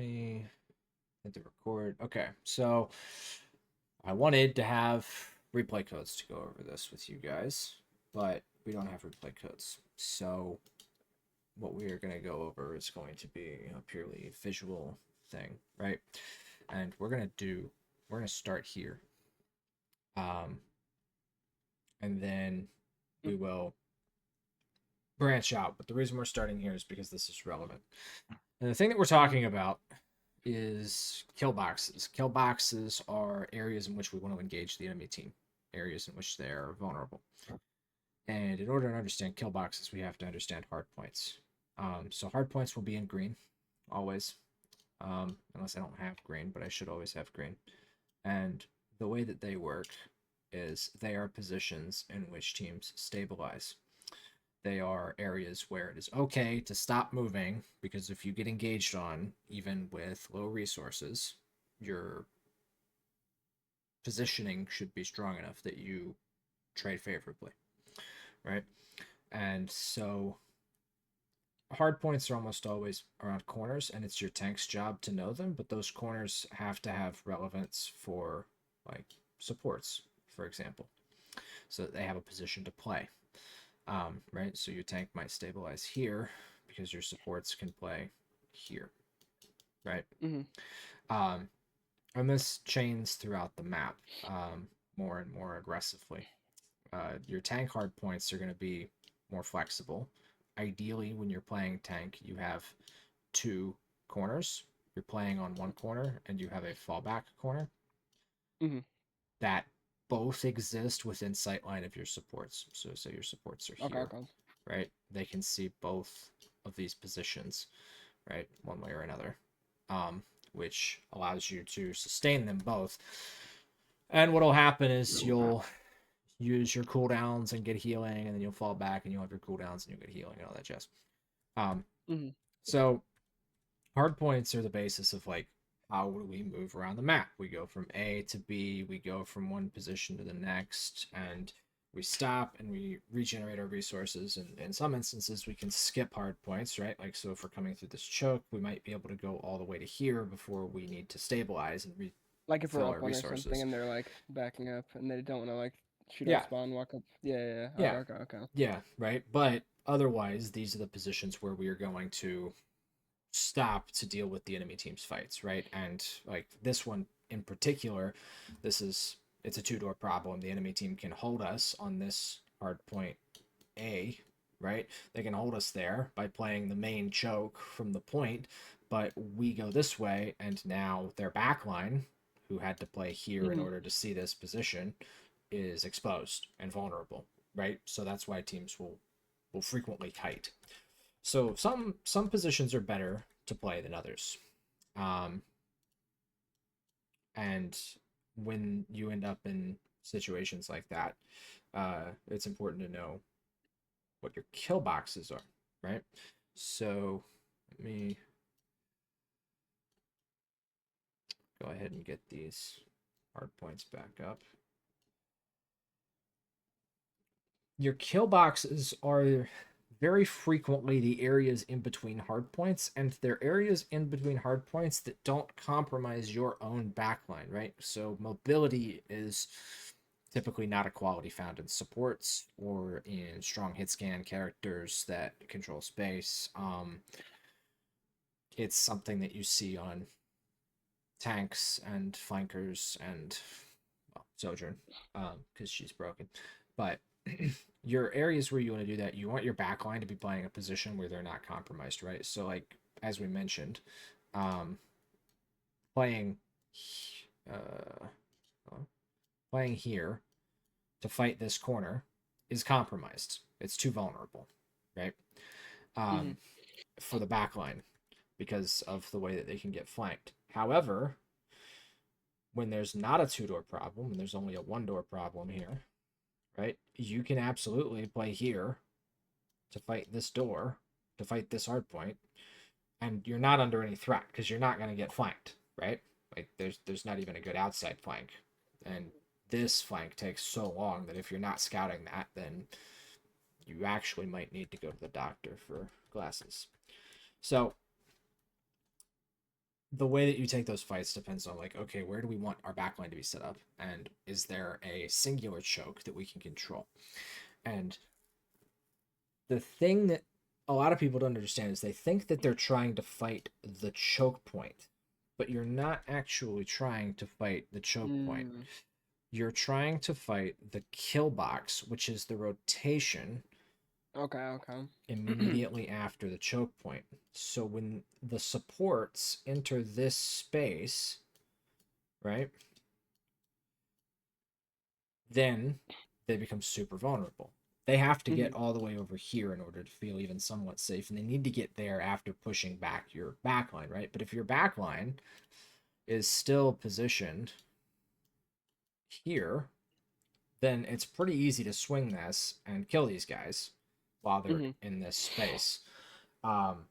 me hit the record. Okay, so I wanted to have replay codes to go over this with you guys, but we don't have replay codes. So what we are going to go over is going to be a purely visual thing, right? And we're going to start here. And then we will branch out. But the reason we're starting here is because this is relevant. And the thing that we're talking about is kill boxes. Kill boxes are areas in which we want to engage the enemy team, areas in which they're vulnerable. And in order to understand kill boxes, we have to understand hard points. So hard points will be in green, always, unless I don't have green, but I should always have green. And the way that they work is they are positions in which teams stabilize. They are areas where it is okay to stop moving, because if you get engaged on, even with low resources, your positioning should be strong enough that you trade favorably, right? And so hard points are almost always around corners, and it's your tank's job to know them, but those corners have to have relevance for, like, supports, for example, so that they have a position to play. Right? So your tank might stabilize here because your supports can play here, right? And this chains throughout the map more and more aggressively. Your tank hard points are going to be more flexible. Ideally, when you're playing tank, you have two corners. You're playing on one corner, and you have a fallback corner that both exist within sightline of your supports. So your supports are here, right? They can see both of these positions, right, one way or another, which allows you to sustain them both. And what'll happen is you'll use your cooldowns and get healing, and then you'll fall back and you'll have your cooldowns and you'll get healing and all that jazz. So hard points are the basis of, like, how do we move around the map? We go from A to B, we go from one position to the next, and we stop and we regenerate our resources. And in some instances, we can skip hard points, right? Like, so if we're coming through this choke, we might be able to go all the way to here before we need to stabilize and like if we're up our one resources. Or something and they're like backing up and they don't want to like shoot out spawn, walk up. Yeah. Okay. Yeah, right. But otherwise, these are the positions where we are going to stop to deal with the enemy team's fights, right? And like this one in particular, it's a two-door problem. The enemy team can hold us on this hard point A, right? They can hold us there by playing the main choke from the point, but we go this way, and now their backline, who had to play here in order to see this position, is exposed and vulnerable, right? So that's why teams will frequently kite. So some positions are better to play than others. And when you end up in situations like that, it's important to know what your kill boxes are, right? So let me go ahead and get these hard points back up. Your kill boxes are very frequently the areas in between hard points, and they're areas in between hard points that don't compromise your own backline, right? So mobility is typically not a quality found in supports or in strong hit scan characters that control space. It's something that you see on tanks and flankers and, well, Sojourn, because she's broken. But your areas where you want to do that, you want your backline to be playing a position where they're not compromised, right? So, like, as we mentioned, playing playing here to fight this corner is compromised. It's too vulnerable, right? For the backline, because of the way that they can get flanked. However, when there's not a two-door problem and there's only a one-door problem here, right, you can absolutely play here to fight this door, to fight this hard point, and you're not under any threat because you're not going to get flanked, right? Like, there's not even a good outside flank, and this flank takes so long that if you're not scouting that, then you actually might need to go to the doctor for glasses. So the way that you take those fights depends on like, okay, where do we want our backline to be set up, and is there a singular choke that we can control? And the thing that a lot of people don't understand is they think that they're trying to fight the choke point, but you're not actually trying to fight the choke point. Mm. You're trying to fight the kill box, which is the rotation Okay, okay. immediately after the choke point. So when the supports enter this space, right, then they become super vulnerable. They have to get Mhm. all the way over here in order to feel even somewhat safe, and they need to get there after pushing back your backline, right? But if your backline is still positioned here, then it's pretty easy to swing this and kill these guys while they're Mhm. in this space. Um,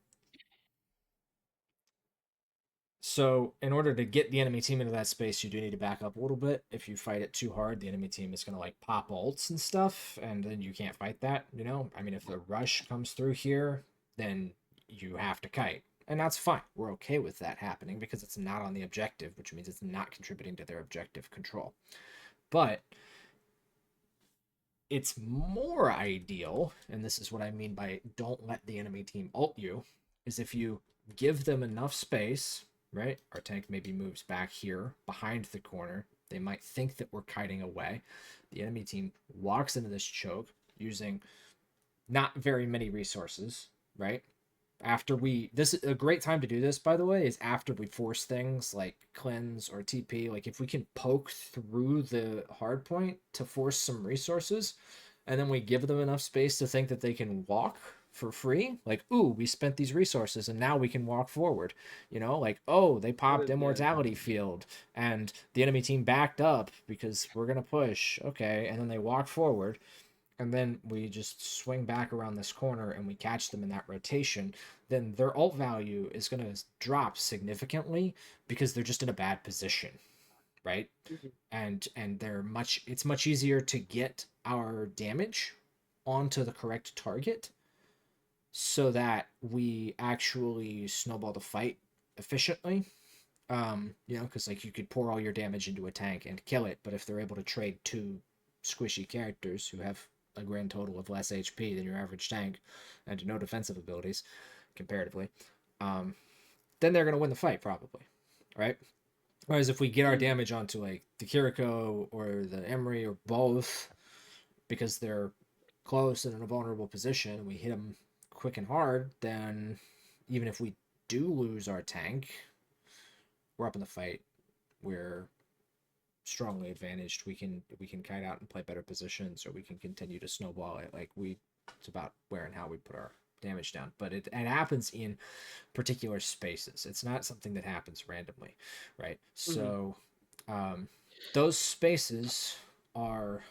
So, in order to get the enemy team into that space, you do need to back up a little bit. If you fight it too hard, the enemy team is going to like pop ults and stuff, and then you can't fight that, you know? I mean, if the rush comes through here, then you have to kite. And that's fine. We're okay with that happening because it's not on the objective, which means it's not contributing to their objective control. But it's more ideal, and this is what I mean by don't let the enemy team ult you, is if you give them enough space, right? Our tank maybe moves back here behind the corner. They might think that we're kiting away. The enemy team walks into this choke using not very many resources, right? After we, this is a great time to do this, by the way, is after we force things like cleanse or TP. Like if we can poke through the hard point to force some resources, and then we give them enough space to think that they can walk for free, like, ooh, we spent these resources and now we can walk forward, you know, like, oh, they popped Yeah. immortality field and the enemy team backed up because we're gonna push, okay, and then they walk forward, and then we just swing back around this corner and we catch them in that rotation, then their ult value is going to drop significantly because they're just in a bad position, right? Mhm. And they're much, it's much easier to get our damage onto the correct target so that we actually snowball the fight efficiently. You know, because like you could pour all your damage into a tank and kill it, but if they're able to trade two squishy characters who have a grand total of less HP than your average tank and no defensive abilities comparatively, um, then they're gonna win the fight probably, right? Whereas if we get our Mhm. damage onto like the Kiriko or the Emery or both, because they're close and in a vulnerable position, we hit them quick and hard, then even if we do lose our tank, we're up in the fight. We're strongly advantaged. We can kite out and play better positions, or we can continue to snowball it. Like we, it's about where and how we put our damage down. But it happens in particular spaces. It's not something that happens randomly, right? Mhm. So those spaces are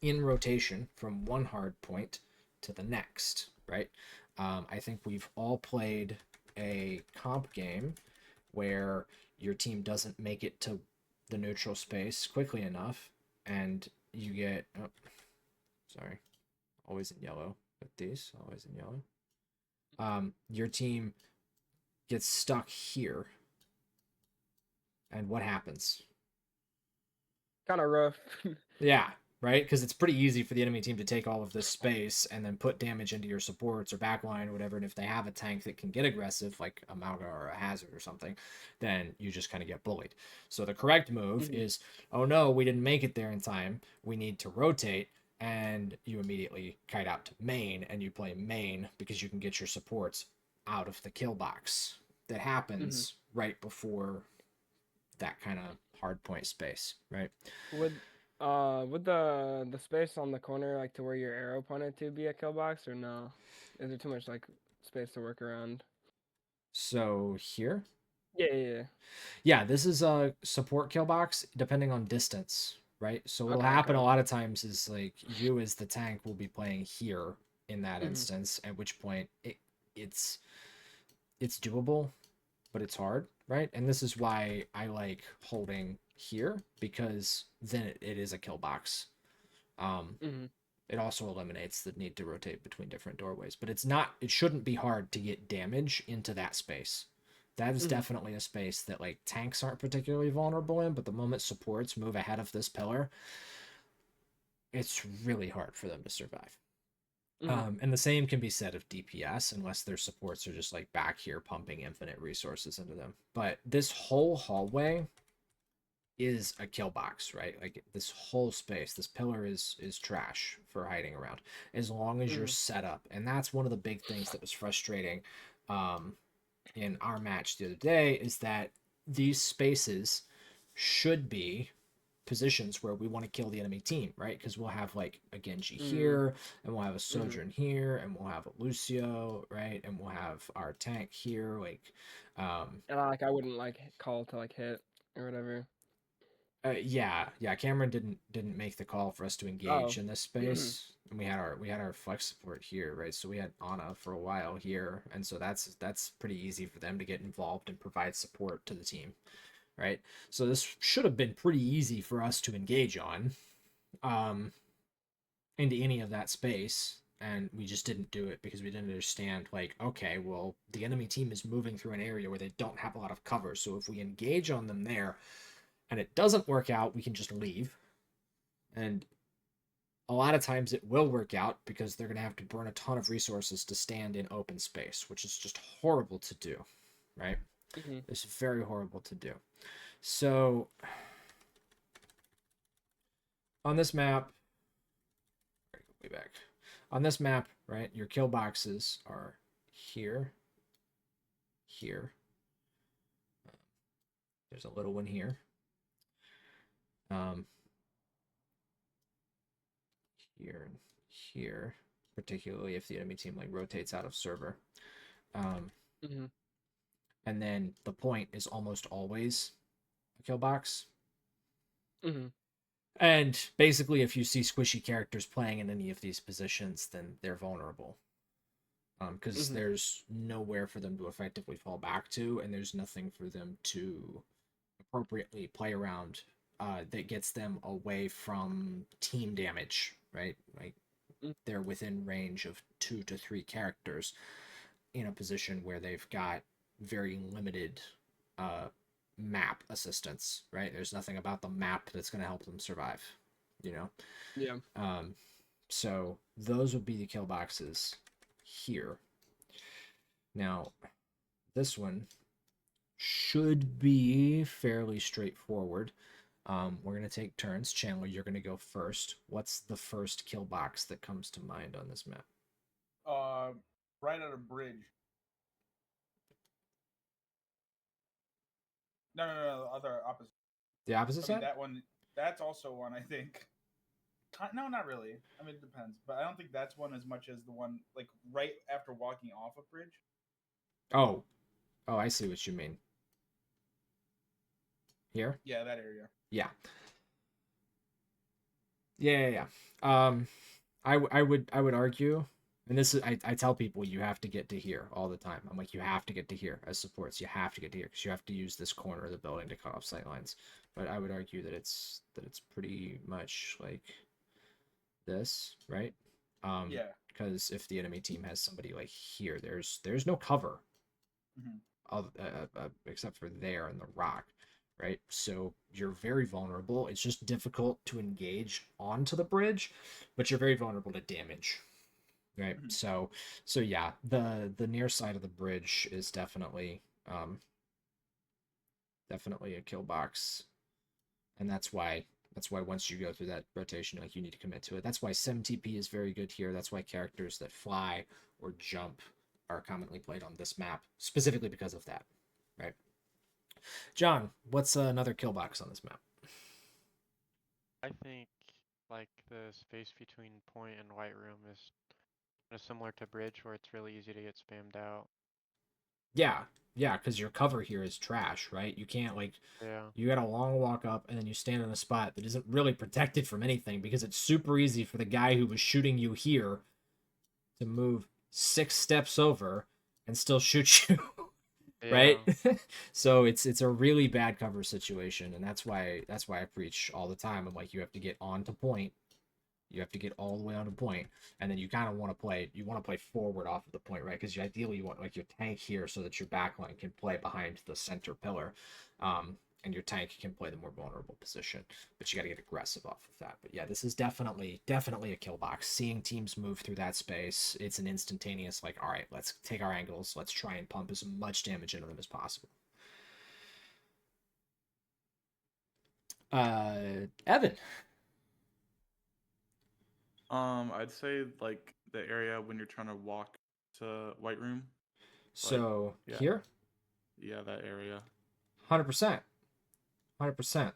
in rotation from one hard point to the next, right? I think we've all played a comp game where your team doesn't make it to the neutral space quickly enough, and you get, oh, sorry, always in yellow with these, always in yellow. Your team gets stuck here, and what happens? Kind of rough. Yeah, right? Because it's pretty easy for the enemy team to take all of this space and then put damage into your supports or backline or whatever. And if they have a tank that can get aggressive, like a Mauga or a Hazard or something, then you just kind of get bullied. So the correct move Mhm. is, oh no, we didn't make it there in time. We need to rotate. And you immediately kite out to main and you play main because you can get your supports out of the kill box. That Mhm. happens right before that kind of hard point space, right? Would would the space on the corner like to where your arrow pointed to be a kill box or no? Is there too much like space to work around? So here, Yeah, yeah, yeah. yeah, this is a support kill box depending on distance, right? So what'll Okay, happen a okay. lot of times is like you as the tank will be playing here in that Mhm. instance, at which point it's it's doable, but it's hard, right? And this is why I like holding here because then it is a kill box. Um, Mhm. it also eliminates the need to rotate between different doorways, but it's not. It shouldn't be hard to get damage into that space. That is Mhm. definitely a space that like tanks aren't particularly vulnerable in, but the moment supports move ahead of this pillar, it's really hard for them to survive. Mhm. And the same can be said of DPS, unless their supports are just like back here pumping infinite resources into them. But this whole hallway is a kill box, right? Like this whole space, this pillar is trash for hiding around as long as you're Mhm. set up. And that's one of the big things that was frustrating um, in our match the other day is that these spaces should be positions where we want to kill the enemy team, right? Because we'll have like a Genji Mhm. here, and we'll have a Mhm. Sojourn here, and we'll have a Lucio, right? And we'll have our tank here, like, And I wouldn't like call to like hit or whatever. yeah. Cameron didn't make the call for us to engage Oh. in this space, and we had our flex support here, right? So we had Ana for a while here, and so that's pretty easy for them to get involved and provide support to the team, right? So this should have been pretty easy for us to engage on. Um, into any of that space, and we just didn't do it because we didn't understand, like, okay, well, the enemy team is moving through an area where they don't have a lot of cover, so if we engage on them there and it doesn't work out, we can just leave. And a lot of times it will work out because they're going to have to burn a ton of resources to stand in open space, which is just horrible to do, right? Mhm. It's very horrible to do. So on this map, way back on this map, right, your kill boxes are here, here. There's a little one here. Um, here and here, particularly if the enemy team like rotates out of server. Um, Mhm. and then the point is almost always a kill box. Mhm. And basically, if you see squishy characters playing in any of these positions, then they're vulnerable. Because Mhm. there's nowhere for them to effectively fall back to, and there's nothing for them to appropriately play around that gets them away from team damage, right? Like Mhm. they're within range of 2 to 3 characters in a position where they've got very limited uh, map assistance, right? There's nothing about the map that's going to help them survive, you know? Yeah. Um, so those would be the kill boxes here. Now, this one should be fairly straightforward. We're going to take turns. Chandler, you're going to go first. What's the first kill box that comes to mind on this map? Uh, right at a bridge. No, other opposite. The opposite I mean side? that one. That's also one I think. No, not really. I mean it depends, but I don't think that's one as much as the one like right after walking off a bridge. Oh, oh, I see what you mean. Here? Yeah, that area. Yeah. Yeah. I would argue, and this is I tell people you have to get to here all the time. I'm like, you have to get to here as supports. You have to get to here because you have to use this corner of the building to cut off sight lines. But I would argue that it's pretty much like this, right? Yeah. Because if the enemy team has somebody like here, there's no cover Hmm. of except for there in the rock, right? So you're very vulnerable. It's just difficult to engage onto the bridge, but you're very vulnerable to damage, right? Hmm. So yeah, the near side of the bridge is definitely a kill box, and that's why once you go through that rotation, like you need to commit to it. That's why SimTP is very good here. That's why characters that fly or jump are commonly played on this map, specifically because of that, right? John, what's another kill box on this map? I think like the space between point and white room is kind of similar to bridge where it's really easy to get spammed out. Yeah, because your cover here is trash, right? You can't like Yeah. you got a long walk up and then you stand in a spot that isn't really protected from anything because it's super easy for the guy who was shooting you here to move 6 steps over and still shoot you. Right? Yeah. So it's a really bad cover situation, and that's why I preach all the time. I'm like, you have to get on to point You have to get all the way on the point, and then you kind of want to play forward off of the point, right? Because ideally you want like your tank here so that your backline can play behind the center pillar, and your tank can play the more vulnerable position. But you got to get aggressive off of that. But yeah, this is definitely a kill box. Seeing teams move through that space, it's an instantaneous like, all right, let's take our angles, let's try and pump as much damage into them as possible. Evan. I'd say like the area when you're trying to walk to White Room. So yeah. here, Yeah, that area. 100%.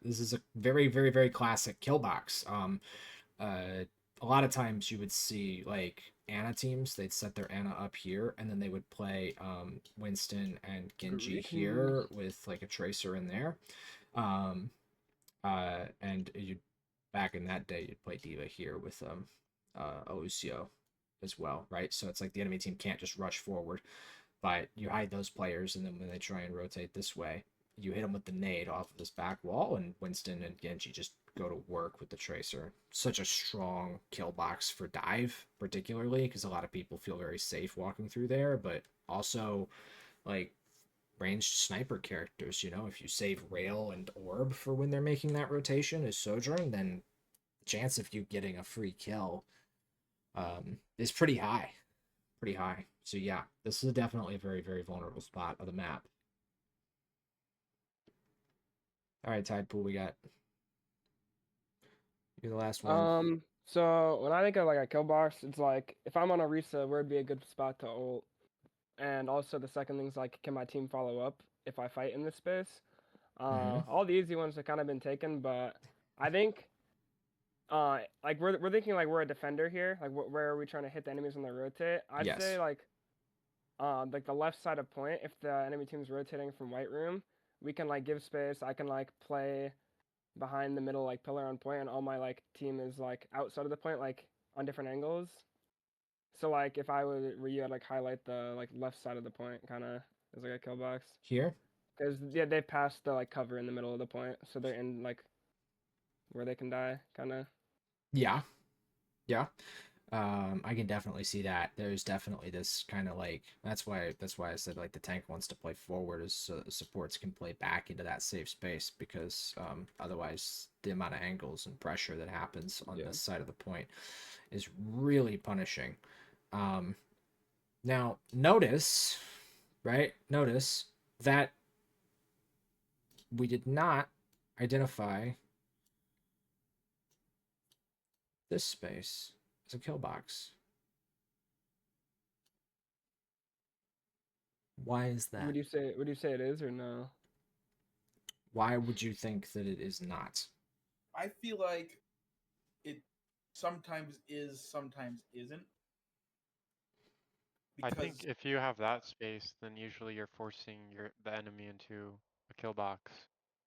This is a very, very, very classic kill box. A lot of times you would see like Ana teams, they'd set their Ana up here, and then they would play Winston and Genji here with like a tracer in there. And you back in that day, you'd play Diva here with Lucio as well, right? So it's like the enemy team can't just rush forward, but you hide those players, and then when they try and rotate this way, you hit them with the nade off of this back wall, and Winston and Genji just go to work with the tracer. Such a strong kill box for dive, particularly because a lot of people feel very safe walking through there, but also like ranged sniper characters, you know, if you save Rail and Orb for when they're making that rotation as Sojourn, then the chance of you getting a free kill is pretty high. So yeah, this is definitely a very, very vulnerable spot of the map. All right, Tidepool, we got you're the last one. So when I think of like a kill box, it's like if I'm on a Risa, where'd be a good spot to ult? And also the second thing's like, can my team follow up if I fight in this space? All the easy ones have kind of been taken, but I think like we're thinking like we're a defender here. Like where are we trying to hit the enemies when they rotate? I'd Yes. say like the left side of point. If the enemy team's rotating from White Room, we can like give space. I can like play behind the middle like pillar on point, and all my like team is like outside of the point, like on different angles. So like if I were you, I'd like highlight the like left side of the point, kind of as like a kill box. Here? Because yeah, they passed the like cover in the middle of the point, so they're in like where they can die, kind of. Yeah. I can definitely see that. There's definitely this kind of like that's why I said like the tank wants to play forward is so the supports can play back into that safe space, because otherwise the amount of angles and pressure that happens on this side of the point is really punishing. Now notice that we did not identify this space as a kill box. Why is that? Would you say it is or no? Why would you think that it is not? I feel like it sometimes is, sometimes isn't. I think if you have that space, then usually you're forcing the enemy into a kill box.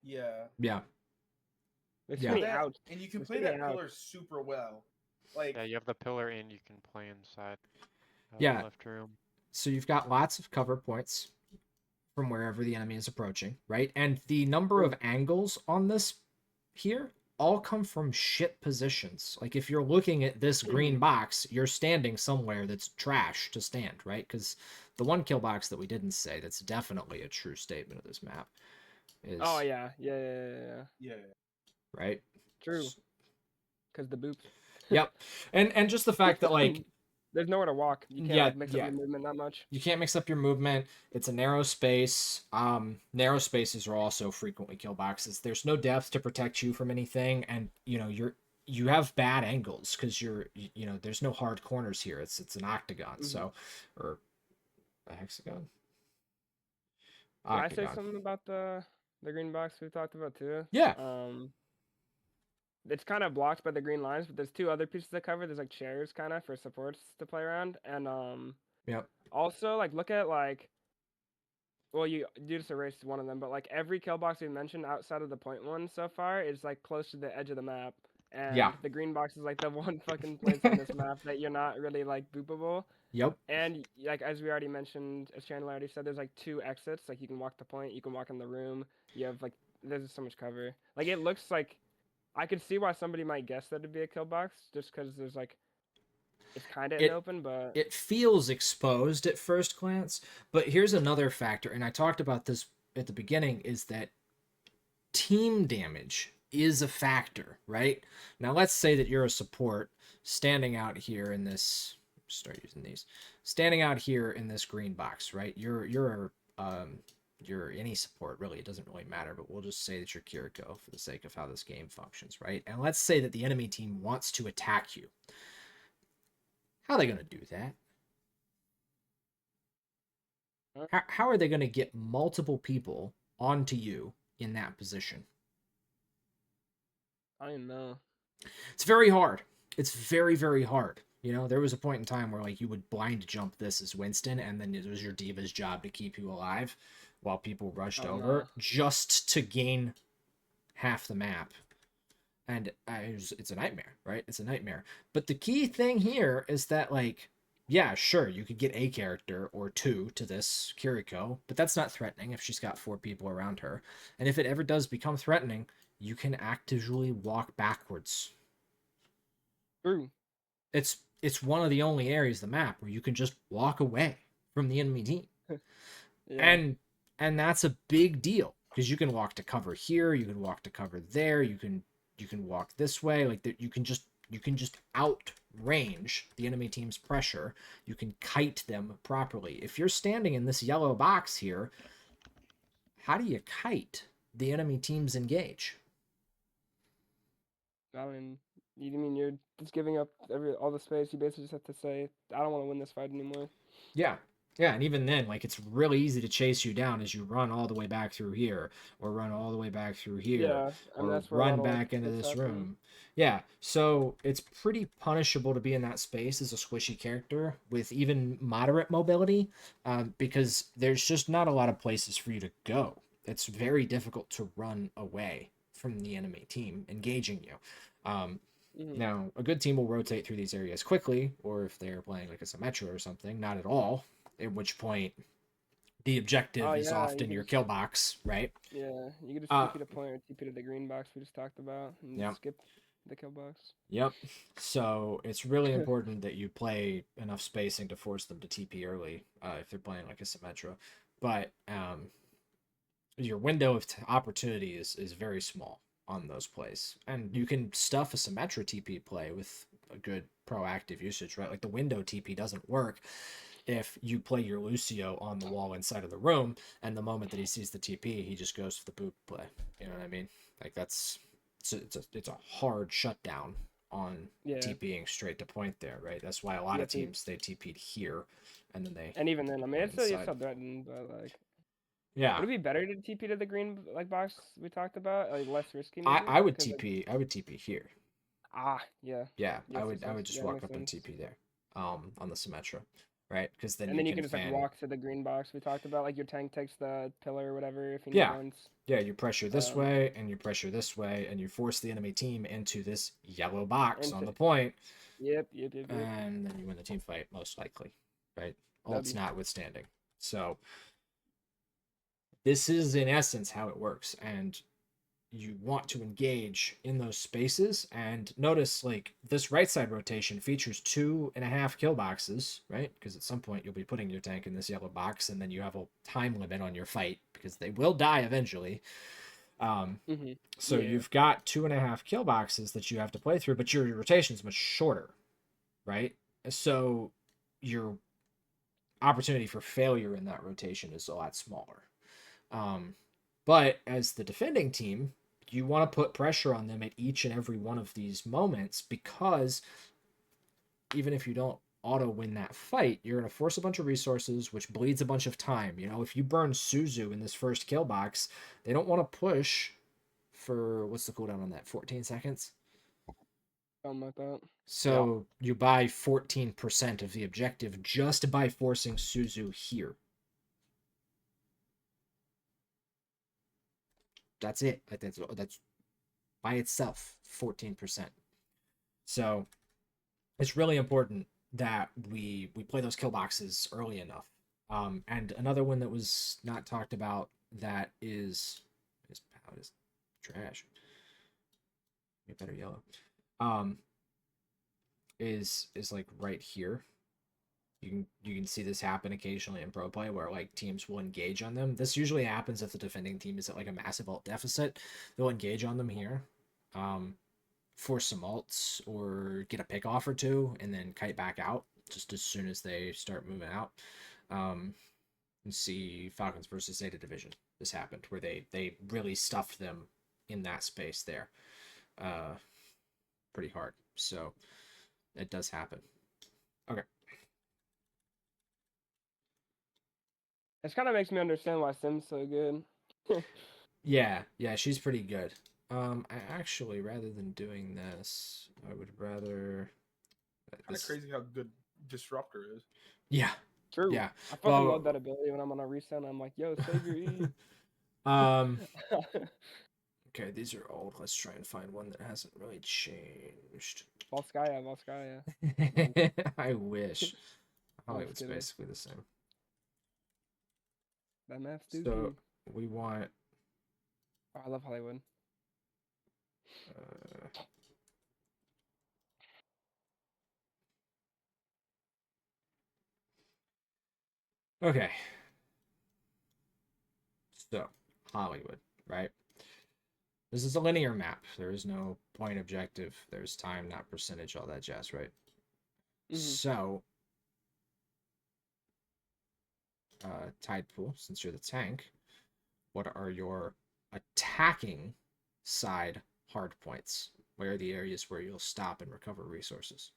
Yeah. There's Yeah. too many That- outs. and you can There's play too that many pillar super well. Like Yeah, you have the pillar and you can play inside Yeah. left room. So you've got lots of cover points from wherever the enemy is approaching, right? And the number of angles on this here all come from shit positions. Like if you're looking at this green box, you're standing somewhere that's trash to stand, right? Because the one kill box that we didn't say that's definitely a true statement of this map is Oh yeah. right. True. Because the boops. Yep. And just the fact that like there's nowhere to walk. You can't like, mix up your movement that much. You can't mix up your movement. It's a narrow space. Narrow spaces are also frequently kill boxes. There's no depth to protect you from anything, and you know you have bad angles because you know there's no hard corners here. It's an octagon, so or a hexagon. Can I say something about the green box we talked about too? Yeah. It's kind of blocked by the green lines, but there's two other pieces of cover. There's like chairs kind of for supports to play around, and Yep. also like look at like, well, you just erased one of them, but like every kill box we mentioned outside of the point one so far is like close to the edge of the map, and the green box is like the one fucking place on this map that you're not really like boopable. Yep. And like as we already mentioned, as Chandler already said, there's like two exits. Like you can walk the point, you can walk in the room. You have like there's so much cover. Like it looks like I could see why somebody might guess that it'd be a kill box, just because there's like, it's kind of It- open, but It feels exposed at first glance, but here's another factor, and I talked about this at the beginning, is that team damage is a factor, right? Now let's say that you're a support standing out here in this, start using these, standing out here in this green box, right? You're any support, really. It doesn't really matter, but we'll just say that you're Kiriko for the sake of how this game functions, right? And let's say that the enemy team wants to attack you. How are they going to do that? How are they going to get multiple people onto you in that position? I don't know. It's very hard. It's very, very hard. You know, there was a point in time where like you would blind jump this as Winston, and then it was your diva's job to keep you alive while people rushed Oh, over no. just to gain half the map. And it's a nightmare, right? It's a nightmare. But the key thing here is that, like, yeah, sure, you could get a character or two to this Kiriko, but that's not threatening if she's got 4 people around her. And if it ever does become threatening, you can actively walk backwards. True. It's one of the only areas of the map where you can just walk away from the enemy team. Yeah. And that's a big deal because you can walk to cover here, you can walk to cover there, you can walk this way, like you can just outrange the enemy team's pressure. You can kite them properly. If you're standing in this yellow box here, how do you kite the enemy team's engage? I mean, you mean you're just giving up all the space? You basically just have to say, I don't want to win this fight anymore. Yeah. Yeah, and even then, like, it's really easy to chase you down as you run all the way back through here, or run all the way back through here, Yeah, I mean, or that's where a lot run of, like, back into hits this happen. room. Yeah, so it's pretty punishable to be in that space as a squishy character with even moderate mobility, because there's just not a lot of places for you to go. It's very difficult to run away from the enemy team engaging you. Now, a good team will rotate through these areas quickly, or if they're playing like a Symmetra or something, not at all. At which point, the objective Oh, is yeah, you often could your just, kill box, right? yeah, you could just Uh, TP to point or TP to the green box we just talked about and Yep. skip the kill box. Yep. So it's really important that you play enough spacing to force them to TP early if they're playing like a Symmetra. But your window of opportunity is very small on those plays. And you can stuff a Symmetra TP play with a good proactive usage, right? Like the window TP doesn't work if you play your Lucio on the wall inside of the room, and the moment that he sees the TP, he just goes for the boop play. You know what I mean? Like it's a hard shutdown on Yeah. TPing straight to point there, right? That's why a lot Yeah, of teams they TP'd here, and then they And even then, I mean, went it's inside. still threatened, but like, Yeah, would it be better to TP to the green like box we talked about, like less risky? I Maybe? I would 'Cause, like, TP I would TP here. yeah. Yeah, I Yes, would yes, just yeah, walk makes up and sense. TP there, on the Symmetra, right? Because then And then you can can just like fan. walk to the green box we talked about, like your tank takes the pillar or whatever if you need Yeah. once. Yeah, you pressure this Um, way and you pressure this way, and you force the enemy team into this yellow box on into the point, Yep. and then you win the team fight most likely, right? Ults W. notwithstanding. So this is in essence how it works, and you want to engage in those spaces. And notice, like, this right side rotation features 2.5 kill boxes, right? Because at some point you'll be putting your tank in this yellow box, and then you have a time limit on your fight because they will die eventually. So Yeah. you've got 2.5 kill boxes that you have to play through, but your rotation is much shorter, right? So your opportunity for failure in that rotation is a lot smaller. But as the defending team, you want to put pressure on them at each and every one of these moments, because even if you don't auto win that fight, you're going to force a bunch of resources, which bleeds a bunch of time. You know, if you burn Suzu in this first kill box, they don't want to push for, what's the cooldown on that? 14 seconds? Something like that. So you buy 14% of the objective just by forcing Suzu here. That's it. That's by itself 14%. So it's really important that we play those kill boxes early enough. And another one that was not talked about that is trash. Maybe better yellow. Is like right here. You can see this happen occasionally in pro play where like teams will engage on them. This usually happens if the defending team is at like a massive ult deficit. They'll engage on them here, force some ults or get a pick off or two, and then kite back out just as soon as they start moving out. You see Falcons versus Zeta Division. This happened where they really stuffed them in that space there, pretty hard. So it does happen. Okay. This kind of makes me understand why Sim's so good. Yeah, she's pretty good. I actually, rather than doing this, I would rather. Kind of crazy how good Disruptor is. Yeah. True. Yeah. I fucking love that ability when I'm on a reset. I'm like, yo, save your E. Okay, these are old. Let's try and find one that hasn't really changed. Volskaya. I wish. Hollywood's kidding. basically the same. That math's dookie. So we want. Oh, I love Hollywood. Okay. So Hollywood, right? This is a linear map. There is no point objective. There's time, not percentage, all that jazz, right? So, Tidepool, since you're the tank, what are your attacking side hard points? Where are the areas where you'll stop and recover resources?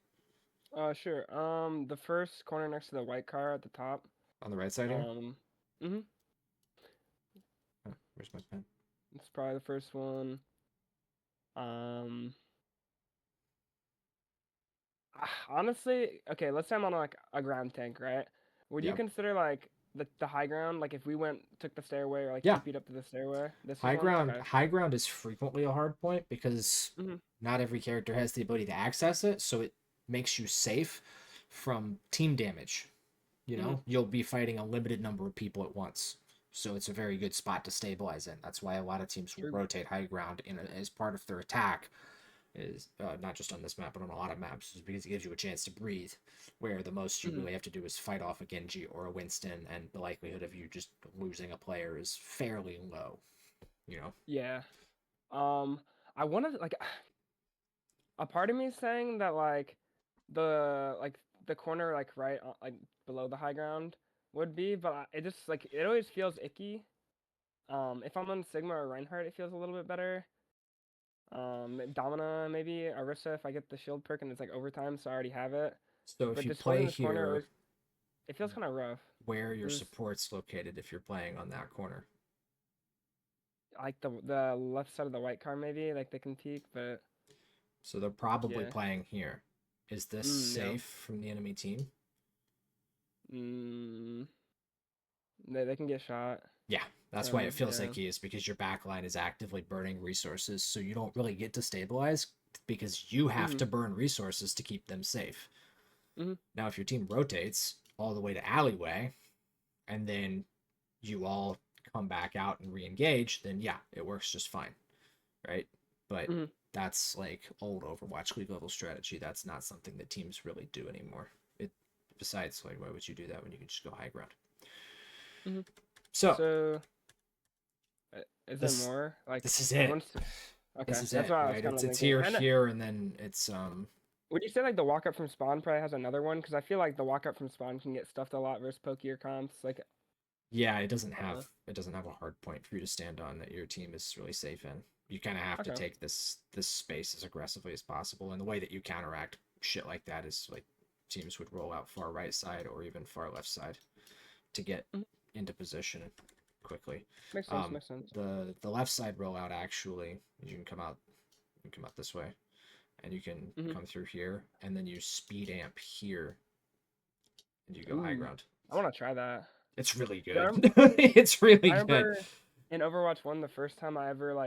Sure. The first corner next to the white car at the top. On the right side here? Oh, where's my pen? It's probably the first one. Honestly, okay, let's say I'm on like a ground tank, right? Would you consider like the high ground, like if we took the stairway or like 2 feet up to the stairway? This high ground. Okay. High ground is frequently a hard point because not every character has the ability to access it, so it makes you safe from team damage. You know, you'll be fighting a limited number of people at once, so it's a very good spot to stabilize in. That's why a lot of teams will rotate high ground as part of their attack. Is not just on this map, but on a lot of maps, is because it gives you a chance to breathe, where the most you really have to do is fight off a Genji or a Winston, and the likelihood of you just losing a player is fairly low, you know? Yeah. I want to, like, a part of me is saying that, like, the corner, like, right, like, below the high ground would be, but it just, like, it always feels icky. If I'm on Sigma or Reinhardt, it feels a little bit better. Domina, maybe Orisa if I get the shield perk and it's like overtime, so I already have it. So if you play here, it feels kind of rough. Where are your supports located if you're playing on that corner? Like the left side of the white car, maybe, like they can peek, but. So they're probably playing here. Is this safe from the enemy team? They can get shot. Yeah, that's why it feels like he is, because your backline is actively burning resources, so you don't really get to stabilize because you have to burn resources to keep them safe. Now, if your team rotates all the way to alleyway, and then you all come back out and re-engage, then yeah, it works just fine, right? But that's like old Overwatch League level strategy. That's not something that teams really do anymore. Besides, like, why would you do that when you can just go high ground? So is there more? Like, this is it. Okay, this is that's it. Right? It's here, and then it's Would you say like the walk up from spawn probably has another one? Because I feel like the walk up from spawn can get stuffed a lot versus pokier comps. Like, yeah, it doesn't have a hard point for you to stand on that your team is really safe in. You kind of have to take this space as aggressively as possible, and the way that you counteract shit like that is like teams would roll out far right side or even far left side to get into position quickly. Makes sense. The left side rollout actually, you can come out this way, and you can come through here, and then you speed amp here, and you go high ground. I want to try that. It's really good. It's really good. I remember in Overwatch 1, the first time I ever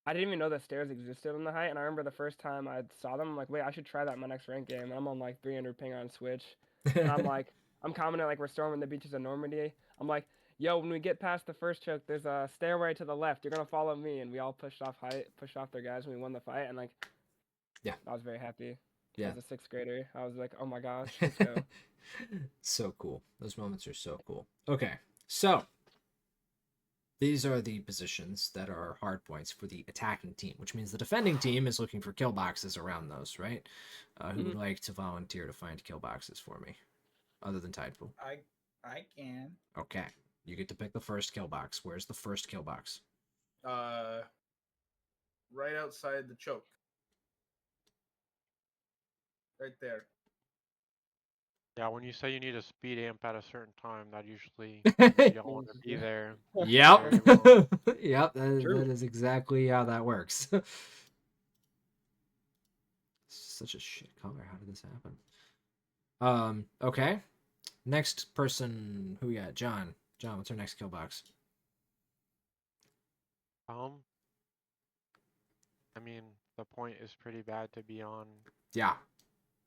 I didn't even know that stairs existed on the height, and I remember the first time I saw them, I'm like, wait, I should try that in my next ranked game. And I'm on like 300 ping on Switch, and I'm like, I'm commenting like we're storming the beaches of Normandy. I'm like, yo, when we get past the first choke, there's a stairway to the left. You're gonna follow me, and we all pushed off their guys, and we won the fight. And like, Yeah. I was very happy. Yeah. As a 6th grader, I was like, oh my gosh, let's go. So cool. Those moments are so cool. Okay, so these are the positions that are hard points for the attacking team, which means the defending team is looking for kill boxes around those, right? Who would like to volunteer to find kill boxes for me, other than Tidepool? I can. Okay, you get to pick the first kill box. Where's the first kill box? Right outside the choke. Right there. Yeah, when you say you need a speed amp at a certain time, that usually means you don't want to be there. Yep. Very well. Yep, True. that is exactly how that works. Such a shit color. How did this happen? Okay. Next person, who we got? John. John, what's our next kill box? I mean, the point is pretty bad to be on. Yeah.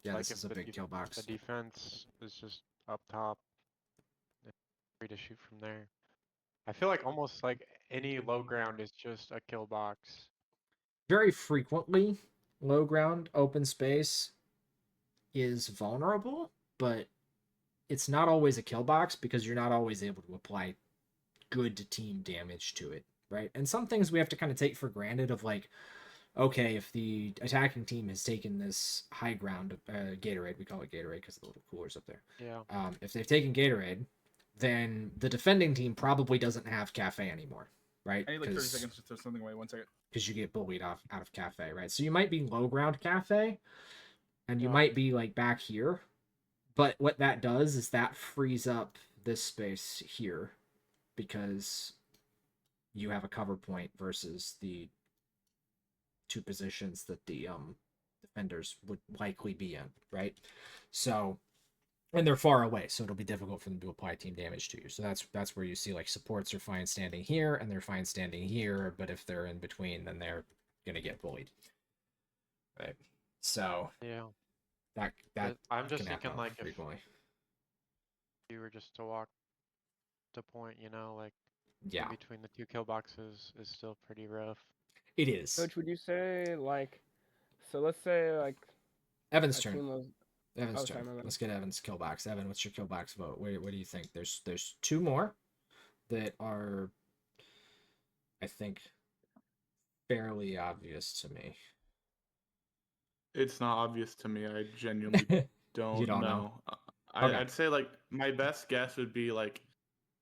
Yeah, Like this if is a the big def- kill box. The defense is just up top. It's free to shoot from there. I feel like almost like any low ground is just a kill box. Very frequently, low ground, open space is vulnerable, but it's not always a kill box because you're not always able to apply good team damage to it, right? And some things we have to kind of take for granted of like, okay, if the attacking team has taken this high ground, Gatorade, we call it Gatorade because of the little coolers up there. Yeah. If they've taken Gatorade, then the defending team probably doesn't have Cafe anymore, right? I need like 30 seconds to throw something away. 1 second. Because you get bullied out of Cafe, right? So you might be low ground Cafe, and you Yeah. might be like back here, but what that does is that frees up this space here because you have a cover point versus the two positions that the defenders would likely be in, right? So, and they're far away, so it'll be difficult for them to apply team damage to you. So that's where you see like supports are fine standing here and they're fine standing here, but if they're in between, then they're gonna get bullied, right? So Yeah. that But I'm just can happen thinking like if frequently. you were just to walk to point, like Yeah, in between the two kill boxes is still pretty rough. it is. Coach, would you say like, so let's say like Evan's a turn. team was Evan's Oh, turn. sorry, my bad. Let's get Evan's kill box. Evan, what's your kill box vote? What do you think? There's two more that are, I think, fairly obvious to me. It's not obvious to me. I genuinely don't don't know? know. Okay. I'd say like my best guess would be like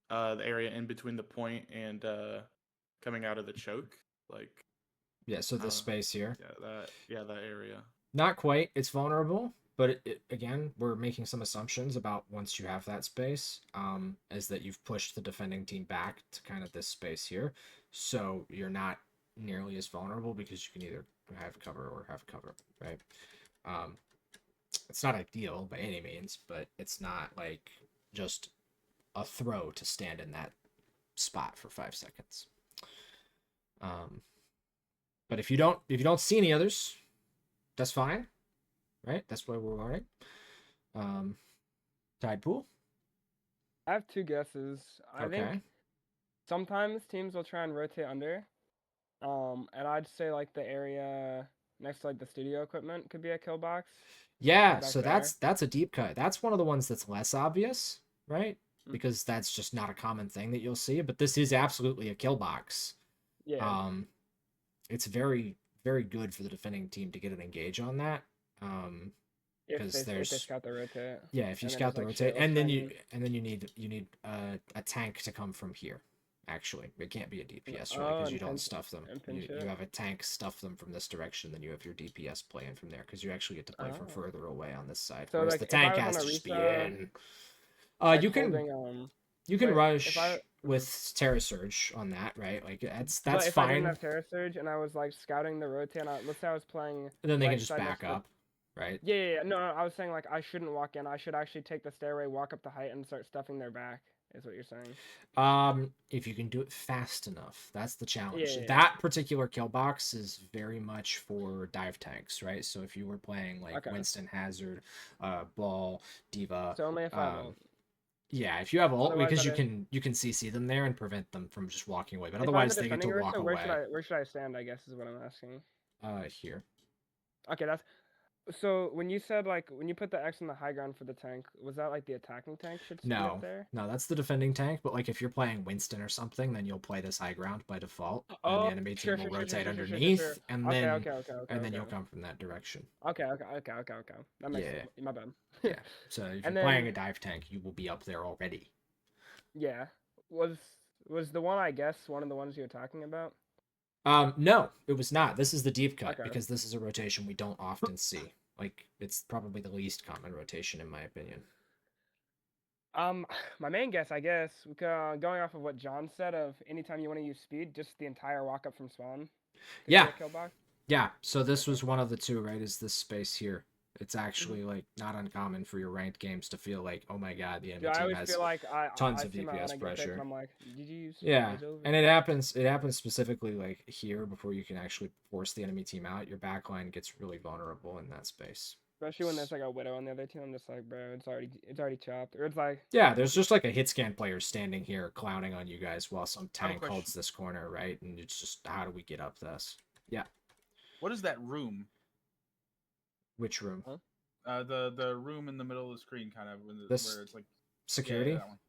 the area in between the point and coming out of the choke. Like Yeah, so this space here. that area. Not quite. It's vulnerable, but again, we're making some assumptions about once you have that space, is that you've pushed the defending team back to kind of this space here. So you're not nearly as vulnerable because you can either have cover or have cover, right? It's not ideal by any means, but it's not like just a throw to stand in that spot for 5 seconds. But if you don't see any others, that's fine, right? That's why we're learning. Tidepool. I have two guesses. I Okay. think sometimes teams will try and rotate under. And I'd say like the area next to like the studio equipment could be a kill box. Yeah, Back so there. that's a deep cut. That's one of the ones that's less obvious, right? Mm. Because that's just not a common thing that you'll see, but this is absolutely a kill box. Yeah. It's very, very good for the defending team to get an engage on that. Because if they there's scout the rotate. yeah, if you And then scout it's the like, rotate, shit, and let's then try you need a tank to come from here. Actually, it can't be a DPS really Oh, because you and don't pinch- stuff them. and pinch You it? have a tank stuff them from this direction, then you have your DPS playing from there because you actually get to play from Oh. further away on this side. So, Whereas like, the if I tank was has on to a just be Risa, in. like, You can holding, you can wait, rush if I- with Terra Surge on that, right? Like that's but if I fine. didn't have Terra Surge and I was like scouting the rotate, and let's say I was playing. And then they right can just side next back to the- up, right? Yeah. No, I was saying like I shouldn't walk in. I should actually take the stairway, walk up the height, and start stuffing their back. Is what you're saying? If you can do it fast enough, that's the challenge. Yeah. That particular kill box is very much for dive tanks, right? So if you were playing like Okay. Winston Hazard, Ball, Diva, So only if I don't. Yeah, if you have ult, Otherwise, because I don't- you can CC them there and prevent them from just walking away. But If I'm otherwise, the they get to defending walk Orisa, away. where should I stand? I guess is what I'm asking. Here. Okay, that's so. When you said like when you put the X on the high ground for the tank, was that like the attacking tank should be No, up there? no, that's the defending tank. But like if you're playing Winston or something, then you'll play this high ground by default, and Oh, the enemy sure, team will sure, sure, rotate sure, sure, sure, underneath, sure. and Okay, then okay. you'll come from that direction. Okay. That makes Yeah. my bad. Yeah. So if you're And playing a then- dive tank, you will be up there already. Yeah. Was the one I guess one of the ones you were talking about? No, it was not. This is the deep cut Okay. because this is a rotation we don't often see. Like it's probably the least common rotation in my opinion. My main guess, I guess, going off of what John said of anytime you want to use speed, just the entire walk up from spawn. could be Yeah. a kill box. Yeah, so this was one of the two, right? Is this space here? It's actually Mm-hmm. like not uncommon for your ranked games to feel like, oh my god, the enemy Dude, I team always has feel like tons I of see my DPS own get picked, pressure. and I'm like, did you use Yeah, Rizzo? and it happens specifically like here before you can actually force the enemy team out. Your backline gets really vulnerable in that space. Especially when there's like a widow on the other team. I'm just like, bro, it's already chopped. Or it's like, Yeah, there's just like a hit scan player standing here clowning on you guys while some I have a tank holds question. this corner, right? And it's just how do we get up this? Yeah, What is that room? which room? Huh? The room in the middle of the screen, kind of, This where it's like Security? Yeah, that one.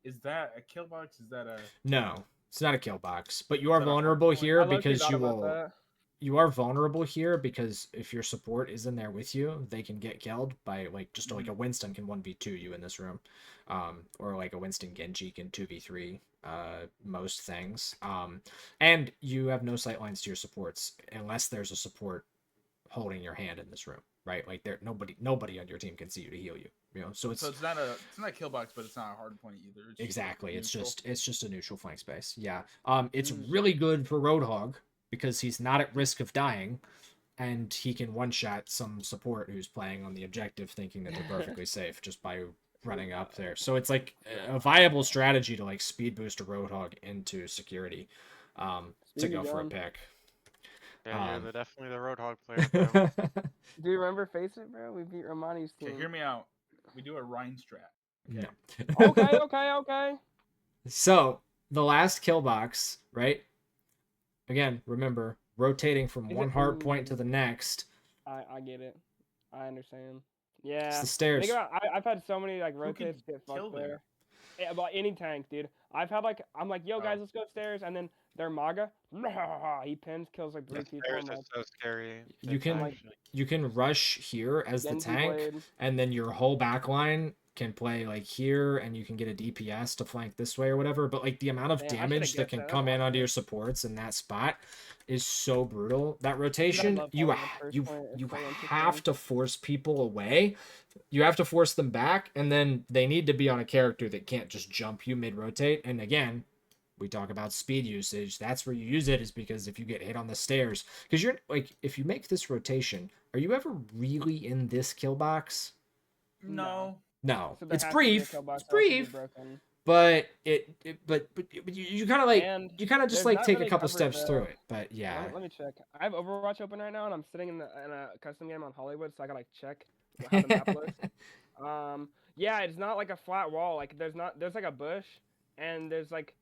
Is that a kill box? Is that a? No, it's not a kill box, but you are that a hard vulnerable point? here I low-key because thought you about will. that. You are vulnerable here because if your support is in there with you, they can get killed by like just like a Winston can 1v2 you in this room, or like a Winston Genji can 2v3 most things, and you have no sight lines to your supports unless there's a support holding your hand in this room, right? Like there nobody on your team can see you to heal you, you know. So it's not a kill box, but it's not a hard point either. It's just, like, exactly it's neutral. just a neutral flank space. Yeah, it's Mm. really good for Roadhog because he's not at risk of dying, and he can one-shot some support who's playing on the objective thinking that they're perfectly safe just by running up there. So it's like a viable strategy to like speed boost a Roadhog into security, to Speedy go for a gun. pick. Yeah, you're definitely the Roadhog player, bro. Do you remember Face It, bro? We beat Romani's team. Okay, hear me out. We do a Rhine strat. No. Okay. So the last kill box, right? Again, remember rotating from Is one it- hard point to the next. I get it. I understand. It's Yeah. the stairs. Think about I've had so many like Who can rotates get kill fucked there? there. Yeah, about any tank, dude. I've had like I'm like, yo guys, Oh. let's go upstairs, and then their Maga, he pins, kills like 3 people. Stairs I'm is like, so scary. You It's can- actually- You can rush here as the Genji tank, blade. and then your whole back line can play like here, and you can get a DPS to flank this way or whatever. But like the amount of Man, I shoulda damage that guessed can that. come That's in onto awesome. your supports in that spot is so brutal. That Dude, I rotation, love you how the first you point is you so have interesting. to force people away. You have to force them back, and then they need to be on a character that can't just jump you mid rotate. And again, we talk about speed usage. That's where you use it, is because if you get hit on the stairs, because you're like, if you make this rotation, are you ever really in this kill box? No. No, So there it's has to be a brief. kill box, It's or else it'd be brief, broken. but but you kind of like And you kind of just there's like not take really a couple coverage steps there. through it. But yeah, Let me check. I have Overwatch open right now, and I'm sitting in a custom game on Hollywood, so I gotta like check how the map looks. Yeah, it's not like a flat wall. Like there's like a bush, and there's like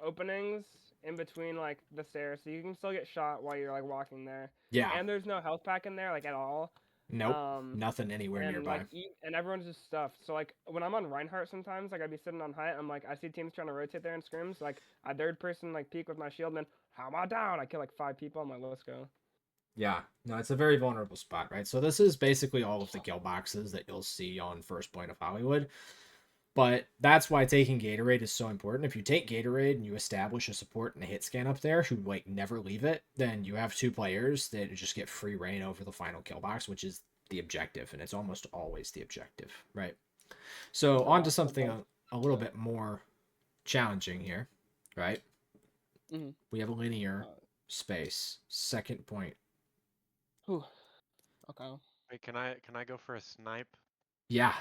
openings in between like the stairs, so you can still get shot while you're like walking there. yeah, And there's no health pack in there like at all. nope, nothing anywhere And nearby. like and everyone's just stuffed. So like when I'm on Reinhardt sometimes, like I'd be sitting on height, I'm like I see teams trying to rotate there and scrims, like a third person like peek with my shield, and then how am I down? I kill like 5 people. I'm like, let's go. Yeah, no, it's a very vulnerable spot, right? So this is basically all of the kill boxes that you'll see on First Point of Hollywood. But that's why taking Gatorade is so important. If you take Gatorade and you establish a support and a hit scan up there who like never leave it, then you have 2 players that just get free reign over the final kill box, which is the objective, and it's almost always the objective, right? So on to something a little bit more challenging here, right? Mhm. We have a linear space, second point. Whew. Okay. Wait, can I go for a snipe? Yeah,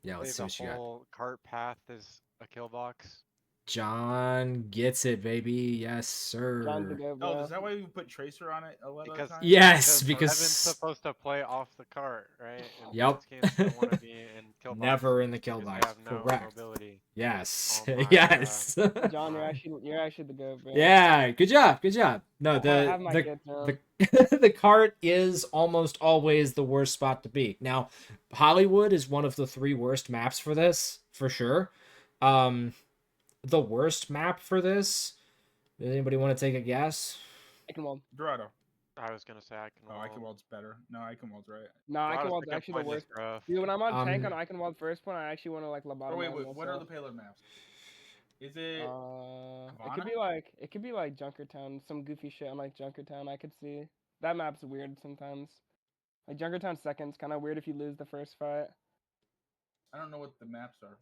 let's Say see the what you got. whole cart path is a kill box. John gets it, baby. Yes, John's the sir. go, Oh, bro. is that why you put Tracer on it a lot of Because times? Yes, Evan's because supposed to play off the cart, right? And Yep. skins don't want to be in kill never in the boxes kill because they box. have no Correct. mobility. Yes. Oh my yes. John, you're actually the go, bro. Yeah. Good job. Good job. No, Have my kids, the the cart is almost always the worst spot to be. Now, Hollywood is one of the 3 worst maps for this, for sure. The worst map for this. Does anybody want to take a guess? Eichenwald. Dorado. I was gonna say Oh, Eichenwald's better. No, Eichenwald's right. No, Eichenwald's actually the worst. Rough. Dude, when I'm on tank on Um, Eichenwald first point, I actually want to like lobotomize Oh wait, myself. what are the payload maps? Is it? It could be like Junkertown, some goofy shit on like Junkertown. I could see that map's weird sometimes. Like Junkertown second's kind of weird if you lose the first fight. I don't know what the maps are.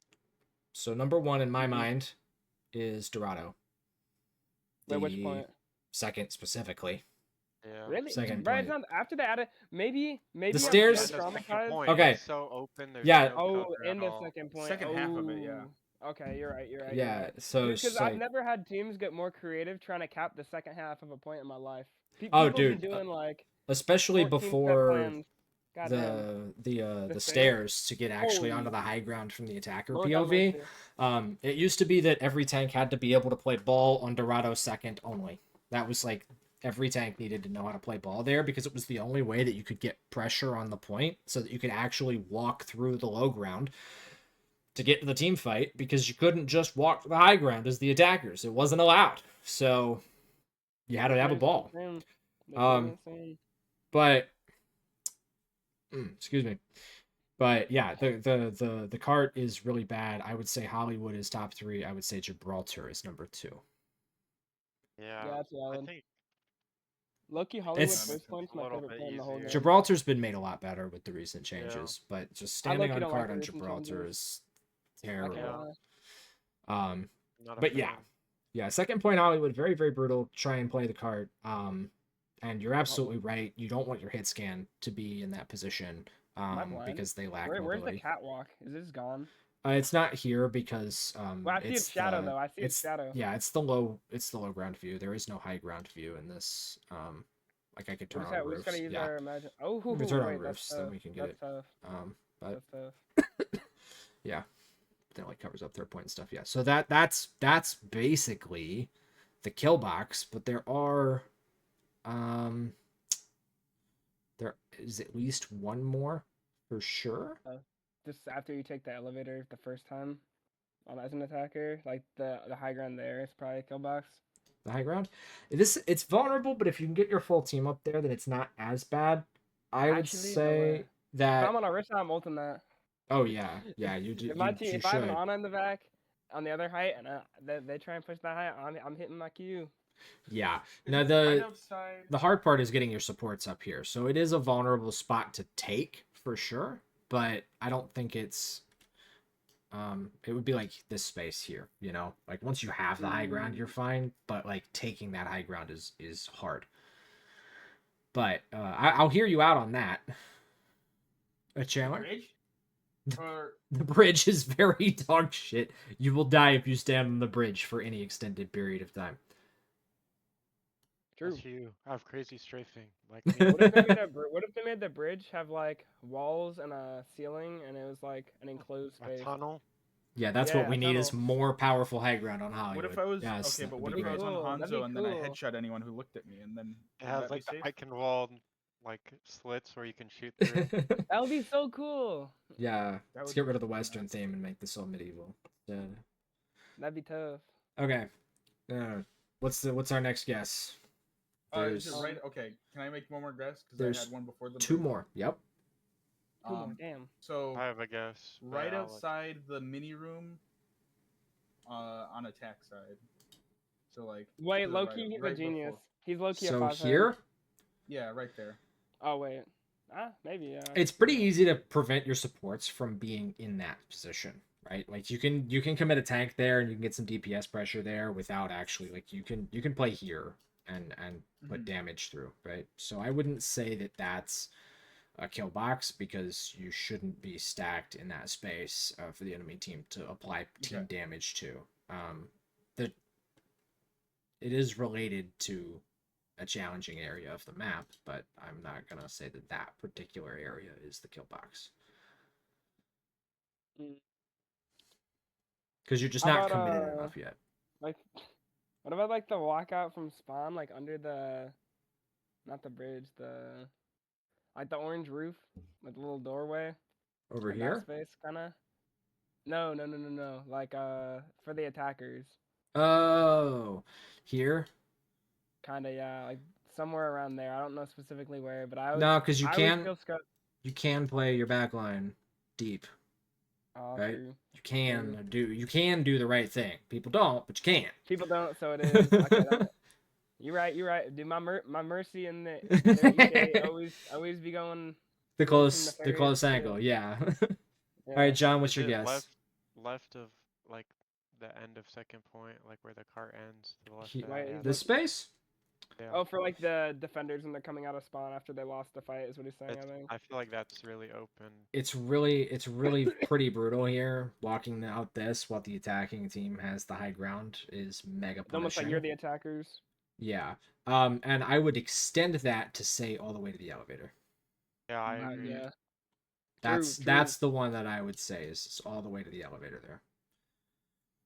So number 1 in my mind is Dorado. Wait, which point? Second specifically. Yeah. Really? Second Right, point. it's not after the maybe The I'm stairs? so Yeah, the second traumatized. point Okay. is so open. There's Yeah. no Oh, cover in at the all. second point. Second half of it, yeah. Okay, you're right. You're right. Yeah, so Because it's I've like, never had teams get more creative trying to cap the second half of a point in my life. Oh, People dude, been doing like especially 14 step before plans. Goddamn. the stairs? stairs to get actually onto Holy. the high ground from the attacker Lord have POV. mercy. It used to be that every tank had to be able to play ball on Dorado second only. That was like every tank needed to know how to play ball there because it was the only way that you could get pressure on the point so that you could actually walk through the low ground to get to the team fight, because you couldn't just walk to the high ground as the attackers. It wasn't allowed. So you had to have a ball. But excuse me. But yeah, the cart is really bad. I would say Hollywood is top 3. I would say Gibraltar is number 2. Yeah. Yeah, that's I valid. think Hollywood It's- first point's a my little favorite bit point in the whole easier. game. Gibraltar's been made a lot better with the recent changes, but just standing low-key on don't like cart the on recent Gibraltar changes. is I can't terrible. lie. Not a But yeah. fan. Yeah, second point Hollywood, very, very brutal. Try and play the card. And you're absolutely right. You don't want your hit scan to be in that position blind? because they lack Where's the mobility. catwalk? Is this gone? It's not here because Well, I see its shadow though. I see its shadow. Yeah, it's the low ground view. There is no high ground view in this. Like I could turn on We roofs. just gotta use Yeah, our imagine. Oh, we can turn on wait, roofs, then we can get that's it. tough. But That's tough. yeah, then it like covers up their point and stuff. Yeah, so that's basically the kill box. But there is at least one more for sure. Just after you take the elevator the first time, as an attacker, like the high ground there is probably a kill box. The high ground. It's vulnerable, but if you can get your full team up there, then it's not as bad. I would say that if I'm on a wrist, I'm ulting that. Oh yeah, you do. If my team, if I have an should. Ana in the back on the other height, and they try and push that height, I'm hitting my Q. Yeah. Now the hard part is getting your supports up here, so it is a vulnerable spot to take for sure. But I don't think it's. It would be like this space here, you know. Like once you have the high ground, you're fine. But like taking that high ground is hard. But I'll hear you out on that. Chandler. The bridge is very dog shit. You will die if you stand on the bridge for any extended period of time. True. That's you. I have crazy strafing. Like What if they made the bridge have like walls and a ceiling, and it was like an enclosed space? A tunnel. Yeah, that's what we need is more powerful high ground on Hollywood. What if I was yes, okay? But what if I was on Hanzo and then I headshot anyone who looked at me, and then it has like the Eichenwald like slits where you can shoot through. That would be so cool. Yeah, let's get rid of the Western theme and make this all medieval. That'd be tough. Okay, what's our next guess? Is it right? Okay, can I make one more guess? Because I had one before the two more. Yep. Damn. So I have a guess. Right outside the mini room, on attack side. So like. Wait, Loki, he's a genius. He's Loki. So here. Yeah, right there. Oh wait. Maybe. Yeah. It's pretty easy to prevent your supports from being in that position, right? Like you can commit a tank there and you can get some DPS pressure there without actually like you can play here and put damage through, right? So I wouldn't say that that's a kill box because you shouldn't be stacked in that space for the enemy team to apply team damage to. it is related to a challenging area of the map, but I'm not gonna say that that particular area is the kill box Mm. because you're just How not about, committed enough yet. Like, what about like the walkout from spawn, like under the, not the bridge, the, like the orange roof with the little doorway, Over like that here? space, kind of. No, no, no, no, no. Like for the attackers, Oh, here? kind of, yeah, like somewhere around there. I don't know specifically where, but I always, No, because I always feel scared. you can play your backline deep, Oh, right? true. You can do the right thing. People don't, but you can. People don't, so it is. Okay, you're right. You're right. Dude, my mercy and their EK always be going. the doing some close nefarious shit. angle, yeah. Yeah. All right, John, what's Is your it guess? left of like the end of second point, like where the cart ends to the left. He- of Wait, that, is yeah. This space? Yeah. Oh, for like the defenders when they're coming out of spawn after they lost the fight is what he's saying. I think. I feel like that's really open. It's really pretty brutal here. Walking out this while the attacking team has the high ground is mega It's almost like punishing. you're the attackers. Yeah. And I would extend that to say all the way to the elevator. Yeah, I Wow, agree. yeah. That's True. that's the one that I would say is all the way to the elevator there.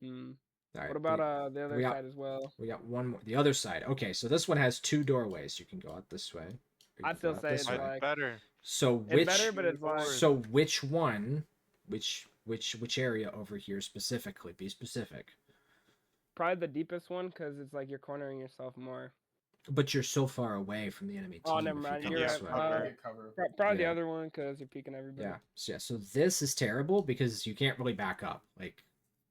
Mm. All right. What about the other we got- side as well? We got one more. The other side. Okay, so this one has two doorways. You can go out this way. or you I'd can go still out say this it's way. like better. So it's which better, but it's like so which one, which area over here specifically? Be specific. probably the deepest one because it's like you're cornering yourself more. But you're so far away from the enemy team. Oh, never if you mind, come you're this right. way. Cover. Probably the Yeah. other one because you're peeking everybody. Yeah. So this is terrible because you can't really back up. Like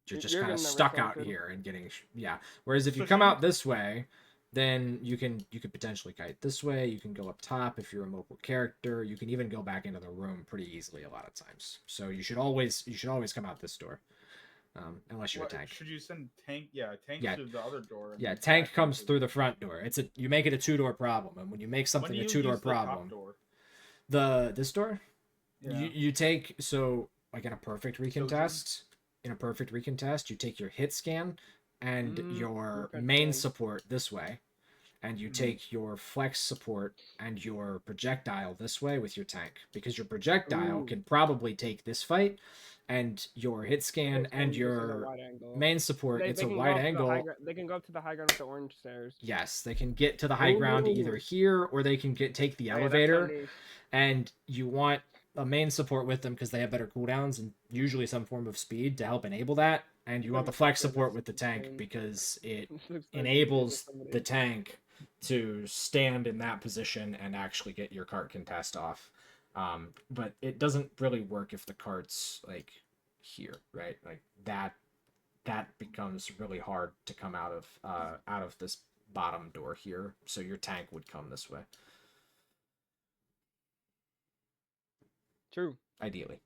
you're just kind of getting stuck out resurrected. here and getting yeah. Whereas if you So come can out this way, then you could potentially kite this way. You can go up top if you're a mobile character. You can even go back into the room pretty easily a lot of times. So you should always come out this door, unless you're a tank. Should you send tank? Yeah, tank Yeah. through the other door. and Yeah, then tank back comes into- through the front door. You make it a 2-door problem, and when you make When something do a you 2-door use the top problem, door? this door. Yeah. You take so like in a perfect recon Children? test. In a perfect recon test, you take your hit scan and your perfect main scan. support this way, and you Mhm. take your flex support and your projectile this way with your tank, because your projectile Ooh. can probably take this fight, and your hit scan It's and just a your wide angle. main support. They It's a can go wide up to the angle. high they can go up to the high ground with the orange stairs. Yes, they can get to the high ground either Ooh. here or they can take the Hey, that's so elevator. niche. And you want a main support with them because they have better cooldowns and usually some form of speed to help enable that. And you want the flex support with the tank because it This looks like it's enables somebody. the tank to stand in that position and actually get your cart contest off. But it doesn't really work if the cart's like here, right? Like that becomes really hard to come out of this bottom door here. So your tank would come this way, True. ideally.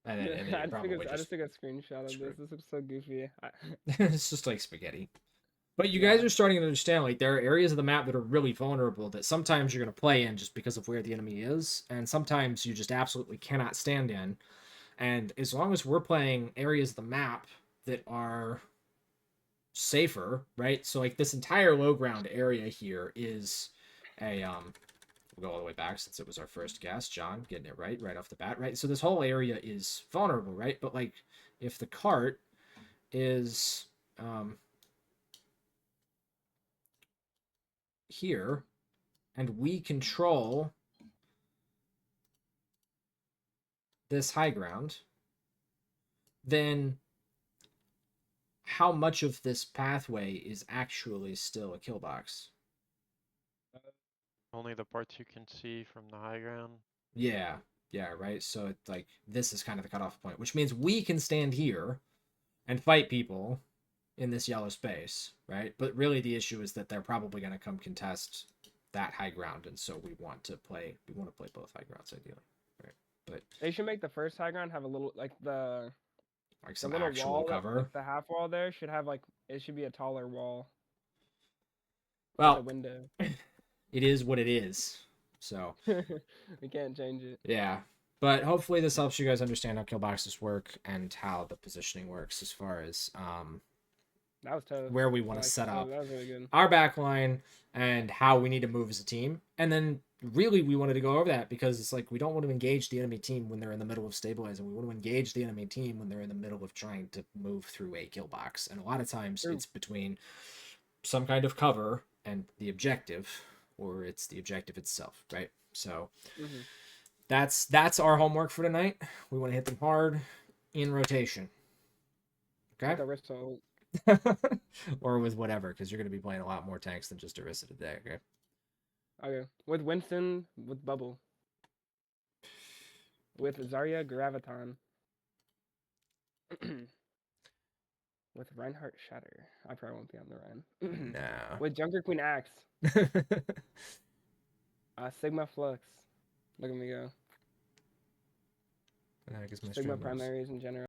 And then I you just probably took just a screenshot of screw. this. This looks so goofy. it's just like spaghetti. But you guys are starting to understand, like, there are areas of the map that are really vulnerable that sometimes you're going to play in just because of where the enemy is, and sometimes you just absolutely cannot stand in. And as long as we're playing areas of the map that are safer, right? So, like, this entire low ground area here is a, we'll go all the way back since it was our first guess. John getting it right off the bat, right? So this whole area is vulnerable, right? But, like, if the cart is, here and we control this high ground, then how much of this pathway is actually still a kill box? Only the parts you can see from the high ground. Yeah, right. So it's like this is kind of the cutoff point, which means we can stand here and fight people in this yellow space, right? But really the issue is that they're probably going to come contest that high ground, and so we want to play both high grounds ideally, right? But They should make the first high ground have a little like the some little actual wall, cover. like the half wall there should have like it should be a taller wall. Well, The window. it is what it is. So We can't change it. yeah, but hopefully this helps you guys understand how kill boxes work and how the positioning works as far as That was tough. where we want to Like, set up that was really good. our back line and how we need to move as a team. And then really we wanted to go over that because it's like we don't want to engage the enemy team when they're in the middle of stabilizing. We want to engage the enemy team when they're in the middle of trying to move through a kill box. And a lot of times True. it's between some kind of cover and the objective, or it's the objective itself, right? So Mhm. that's our homework for tonight. We want to hit them hard in rotation. Like Okay? Orisa ult. Or with whatever, because you're going to be playing a lot more tanks than just Orisa today, okay? Okay. With Winston, with Bubble. With Zarya, Graviton. With Reinhardt, Shatter. I probably won't be on the Rein. Nah. With Junker Queen Axe. Sigma Flux. Look at me go. I guess my Sigma stream moves. primaries in general.